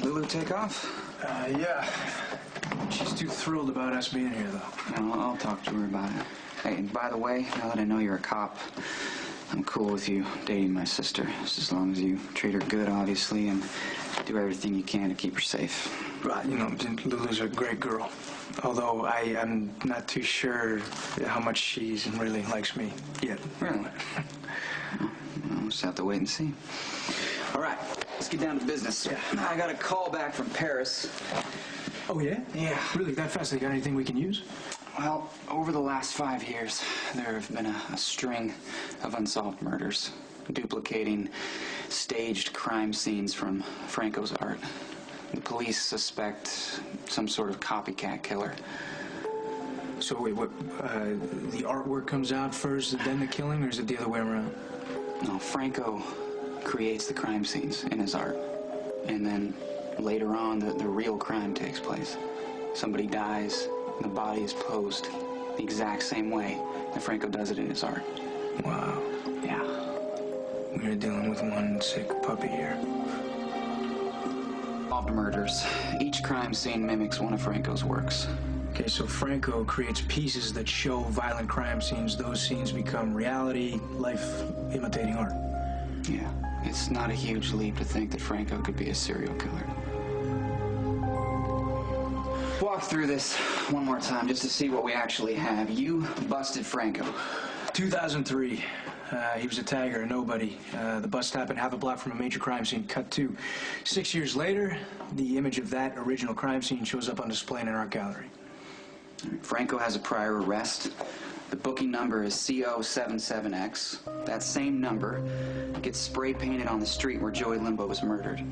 Lulu take off? Yeah. She's too thrilled about us being here, though. No, I'll talk to her about it. Hey, and by the way, now that I know you're a cop, I'm cool with you dating my sister, just as long as you treat her good, obviously, and do everything you can to keep her safe. Right, you know, Lulu's a great girl. Although I'm not too sure how much she really likes me yet. Really? Well, we'll just have to wait and see. All right, let's get down to business. Yeah. I got a call back from Paris. Oh, yeah? Yeah. Really, that fast? They got anything we can use? Well, over the last 5 years, there have been a string of unsolved murders, duplicating staged crime scenes from Franco's art. The police suspect some sort of copycat killer. So wait, what, the artwork comes out first, then the killing, or is it the other way around? No, Franco creates the crime scenes in his art. And then later on, the real crime takes place. Somebody dies, and the body is posed the exact same way that Franco does it in his art. Wow. Yeah. We're dealing with one sick puppy here. Solved murders. Each crime scene mimics one of Franco's works. Okay, so Franco creates pieces that show violent crime scenes. Those scenes become reality, life imitating art. Yeah. It's not a huge leap to think that Franco could be a serial killer. Walk through this one more time just to see what we actually have. You busted Franco. 2003. He was a tagger, a nobody. The bust happened half a block from a major crime scene. Cut to 6 years later, the image of that original crime scene shows up on display in an art gallery. Franco has a prior arrest. The booking number is CO77X. That same number gets spray painted on the street where Joey Limbo was murdered.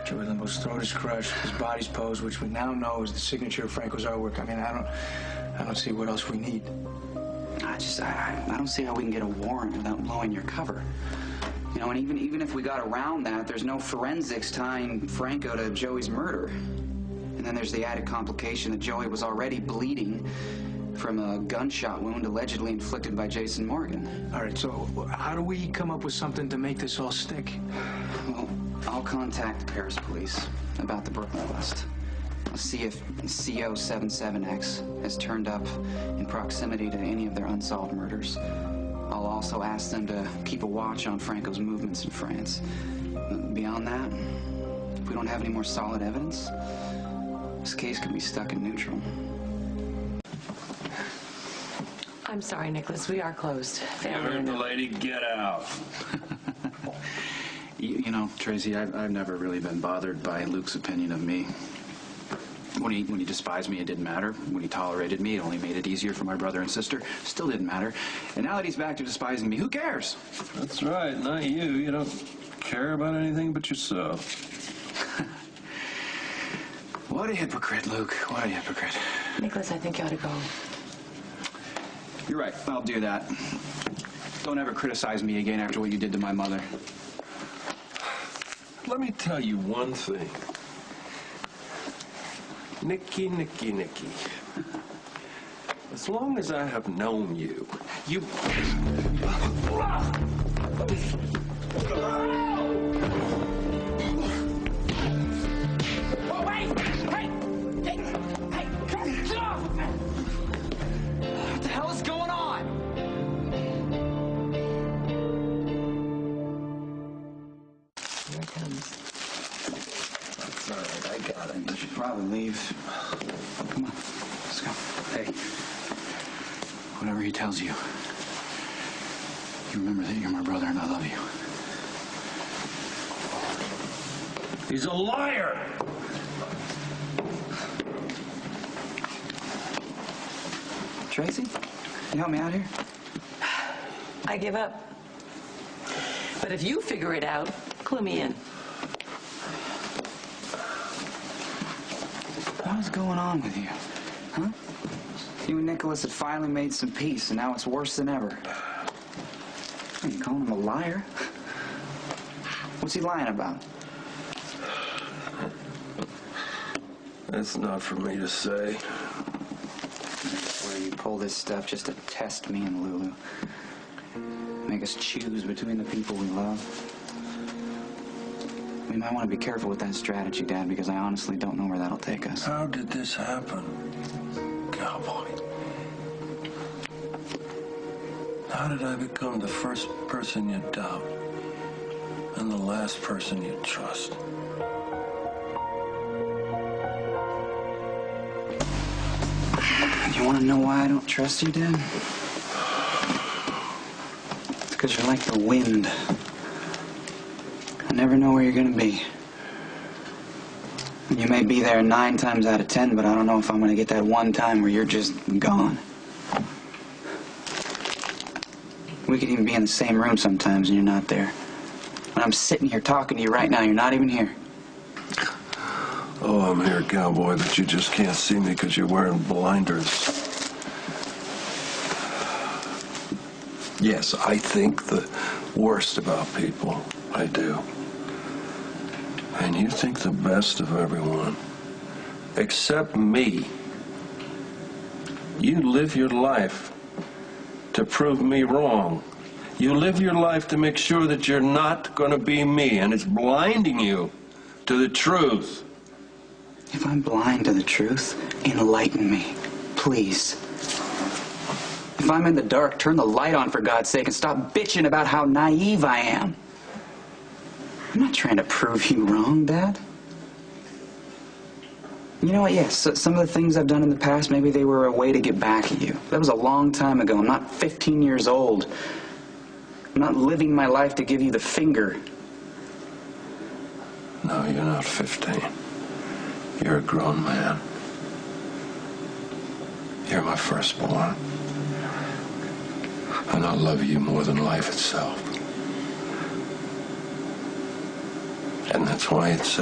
Joey Limbo's throat is crushed, his body's posed, which we now know is the signature of Franco's artwork. I mean, I don't see what else we need. I don't see how we can get a warrant without blowing your cover. You know, and even if we got around that, there's no forensics tying Franco to Joey's murder. And then there's the added complication that Joey was already bleeding from a gunshot wound allegedly inflicted by Jason Morgan. All right, so how do we come up with something to make this all stick? Well, I'll contact the Paris police about the Brooklyn bust. I'll see if CO77X has turned up in proximity to any of their unsolved murders. I'll also ask them to keep a watch on Franco's movements in France. Beyond that, if we don't have any more solid evidence, this case could be stuck in neutral. I'm sorry, Nikolas. We are closed. You heard the lady. Get out. You know, Tracy, I've never really been bothered by Luke's opinion of me. When he despised me, it didn't matter. When he tolerated me, it only made it easier for my brother and sister. Still didn't matter. And now that he's back to despising me, who cares? That's right, not you. You don't care about anything but yourself. What a hypocrite, Luke. What a hypocrite. Nikolas, I think you ought to go. You're right. I'll do that. Don't ever criticize me again after what you did to my mother. Let me tell you one thing. Nicky. As long as I have known you, What the hell is going on? Here it comes. It's all right, I got it. You should probably leave. Come on, let's go. Hey, whatever he tells you, you remember that you're my brother and I love you. he's a liar. Tracy, you help me out here? I give up. But if you figure it out, clue me in. What's going on with you? Huh? You and Nikolas had finally made some peace, and now it's worse than ever. You calling him a liar? What's he lying about? That's not for me to say. Where you pull this stuff just to test me and Lulu. Make us choose between the people we love. We might want to be careful with that strategy, Dad, because I honestly don't know where that'll take us. How did this happen, cowboy? How did I become the first person you doubt and the last person you trust? You want to know why I don't trust you, Dad? It's because you're like the wind. I never know where you're going to be. You may be there 9 times out of 10, but I don't know if I'm going to get that one time where you're just gone. We could even be in the same room sometimes and you're not there. When I'm sitting here talking to you right now, you're not even here. Oh, I'm here, cowboy, but you just can't see me because you're wearing blinders. Yes, I think the worst about people. I do. And you think the best of everyone. Except me. You live your life to prove me wrong. You live your life to make sure that you're not going to be me, and it's blinding you to the truth. If I'm blind to the truth, enlighten me, please. If I'm in the dark, turn the light on for God's sake and stop bitching about how naive I am. I'm not trying to prove you wrong, Dad. You know what, yes, some of the things I've done in the past, maybe they were a way to get back at you. That was a long time ago. I'm not 15 years old. I'm not living my life to give you the finger. No, you're not 15. You're a grown man. You're my firstborn. And I love you more than life itself. And that's why it's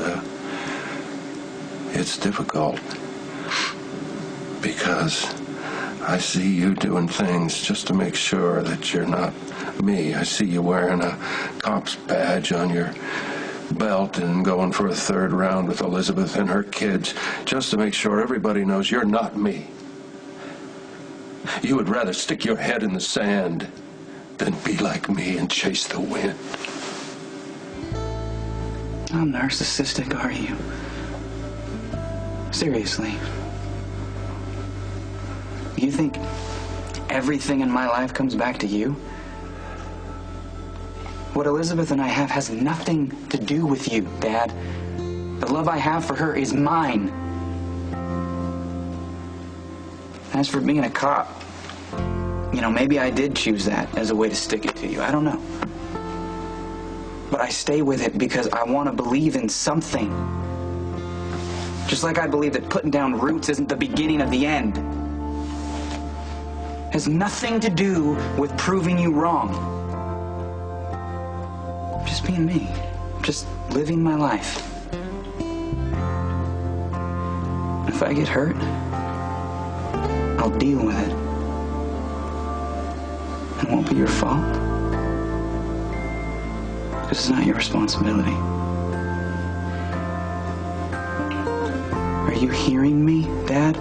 difficult. Because I see you doing things just to make sure that you're not me. I see you wearing a cop's badge on your belt and going for a 3rd round with Elizabeth and her kids just to make sure everybody knows you're not me. You would rather stick your head in the sand than be like me and chase the wind. How narcissistic are you? Seriously. You think everything in my life comes back to you? What Elizabeth and I have has nothing to do with you, Dad. The love I have for her is mine. As for being a cop, you know, maybe I did choose that as a way to stick it to you. I don't know. But I stay with it because I want to believe in something. Just like I believe that putting down roots isn't the beginning of the end. It has nothing to do with proving you wrong. Just being me. Just living my life. If I get hurt, I'll deal with it. It won't be your fault. Because it's not your responsibility. Are you hearing me, Dad?